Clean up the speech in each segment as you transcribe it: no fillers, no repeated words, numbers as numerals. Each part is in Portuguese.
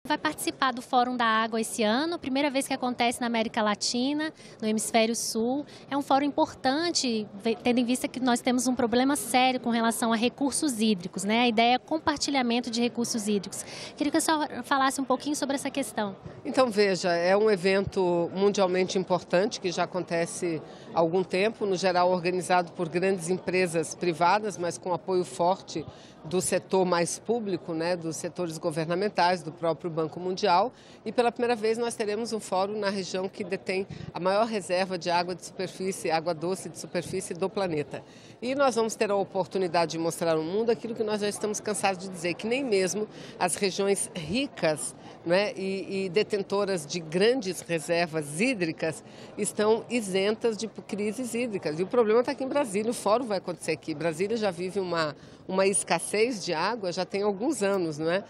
vai participar do Fórum da Água esse ano, primeira vez que acontece na América Latina, no Hemisfério Sul. É um fórum importante, tendo em vista que nós temos um problema sério com relação a recursos hídricos, né? A ideia é compartilhamento de recursos hídricos. Queria que a senhora falasse um pouquinho sobre essa questão. Então, veja, é um evento mundialmente importante que já acontece há algum tempo, no geral organizado por grandes empresas privadas, mas com apoio forte do setor mais público, né, dos setores governamentais, do próprio Banco Mundial. E pela primeira vez nós teremos um fórum na região que detém a maior reserva de água de superfície, água doce de superfície do planeta. E nós vamos ter a oportunidade de mostrar ao mundo aquilo que nós já estamos cansados de dizer, que nem mesmo as regiões ricas, né, e detentoras de grandes reservas hídricas estão isentas de crises hídricas. E o problema está aqui em Brasília, o fórum vai acontecer aqui. Brasília já vive uma escassez de água já tem alguns anos, não é?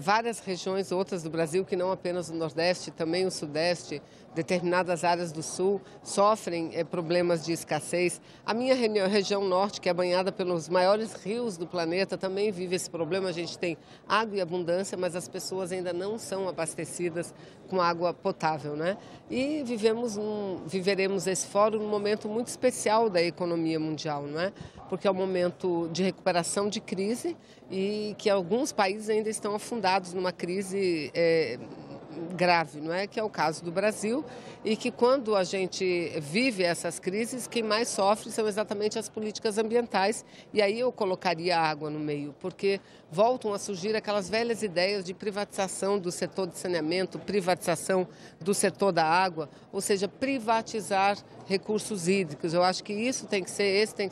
Várias regiões outras do Brasil, que não apenas o Nordeste, também o Sudeste, determinadas áreas do Sul, sofrem problemas de escassez. A minha região Norte, que é banhada pelos maiores rios do planeta, também vive esse problema. A gente tem água e abundância, mas as pessoas ainda não são abastecidas com água potável, né? E viveremos esse fórum num momento muito especial da economia mundial, não é? Porque é um momento de recuperação de crise e que alguns países ainda estão afundados numa crise grave, não é? Que é o caso do Brasil, e que quando a gente vive essas crises, quem mais sofre são exatamente as políticas ambientais, e aí eu colocaria a água no meio, porque voltam a surgir aquelas velhas ideias de privatização do setor de saneamento, privatização do setor da água, ou seja, privatizar recursos hídricos. Eu acho que esse tem que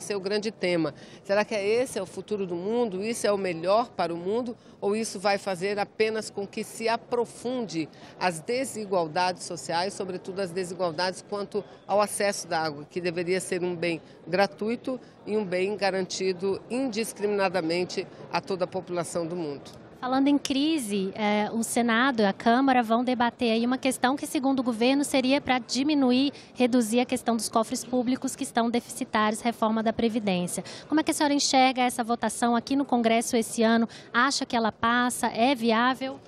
ser o grande tema. Será que esse é o futuro do mundo? Isso é o melhor para o mundo? Ou isso vai fazer apenas com que se aprofunde as desigualdades sociais, sobretudo as desigualdades quanto ao acesso da água, que deveria ser um bem gratuito e um bem garantido indiscriminadamente a toda a população do mundo. Falando em crise, o Senado e a Câmara vão debater aí uma questão que, segundo o governo, seria para reduzir a questão dos cofres públicos que estão deficitários, reforma da Previdência. Como é que a senhora enxerga essa votação aqui no Congresso esse ano? Acha que ela passa? É viável?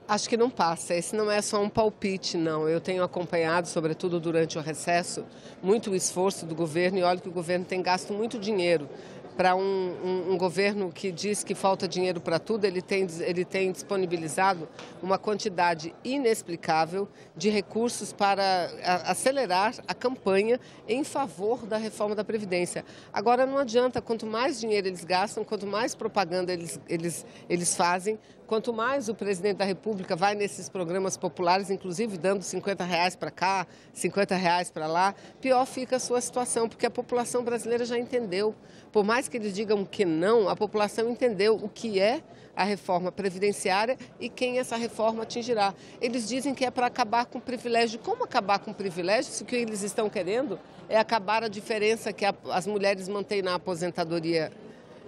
Acho que não passa. Esse não é só um palpite, não. Eu tenho acompanhado, sobretudo durante o recesso, muito o esforço do governo, e olha que o governo tem gasto muito dinheiro. Para um governo que diz que falta dinheiro para tudo, ele tem disponibilizado uma quantidade inexplicável de recursos para acelerar a campanha em favor da reforma da Previdência. Agora, não adianta, quanto mais dinheiro eles gastam, quanto mais propaganda eles fazem, quanto mais o presidente da República vai nesses programas populares, inclusive dando R$50 para cá, R$50 para lá, pior fica a sua situação, porque a população brasileira já entendeu. Por mais que eles digam que não, a população entendeu o que é a reforma previdenciária e quem essa reforma atingirá. Eles dizem que é para acabar com o privilégio. Como acabar com o privilégio se o que eles estão querendo é acabar a diferença que as mulheres mantêm na aposentadoria?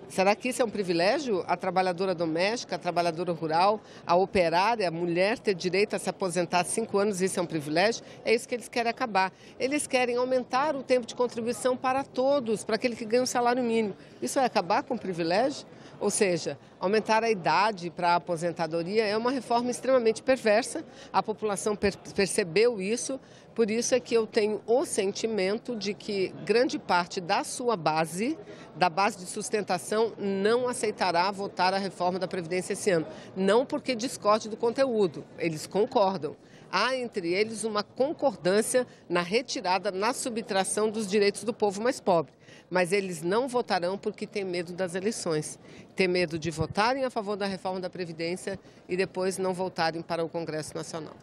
Será que isso é um privilégio? A trabalhadora doméstica, a trabalhadora rural, a operária, a mulher ter direito a se aposentar há 5 anos, isso é um privilégio? É isso que eles querem acabar. Eles querem aumentar o tempo de contribuição para todos, para aquele que ganha um salário mínimo. Isso vai acabar com o privilégio? Ou seja, aumentar a idade para a aposentadoria é uma reforma extremamente perversa. A população percebeu isso, por isso é que eu tenho o sentimento de que grande parte da sua base, da base de sustentação, não aceitará votar a reforma da Previdência esse ano. Não porque discorde do conteúdo, eles concordam. Há entre eles uma concordância na retirada, na subtração dos direitos do povo mais pobre. Mas eles não votarão porque têm medo das eleições. Têm medo de votarem a favor da reforma da Previdência e depois não voltarem para o Congresso Nacional.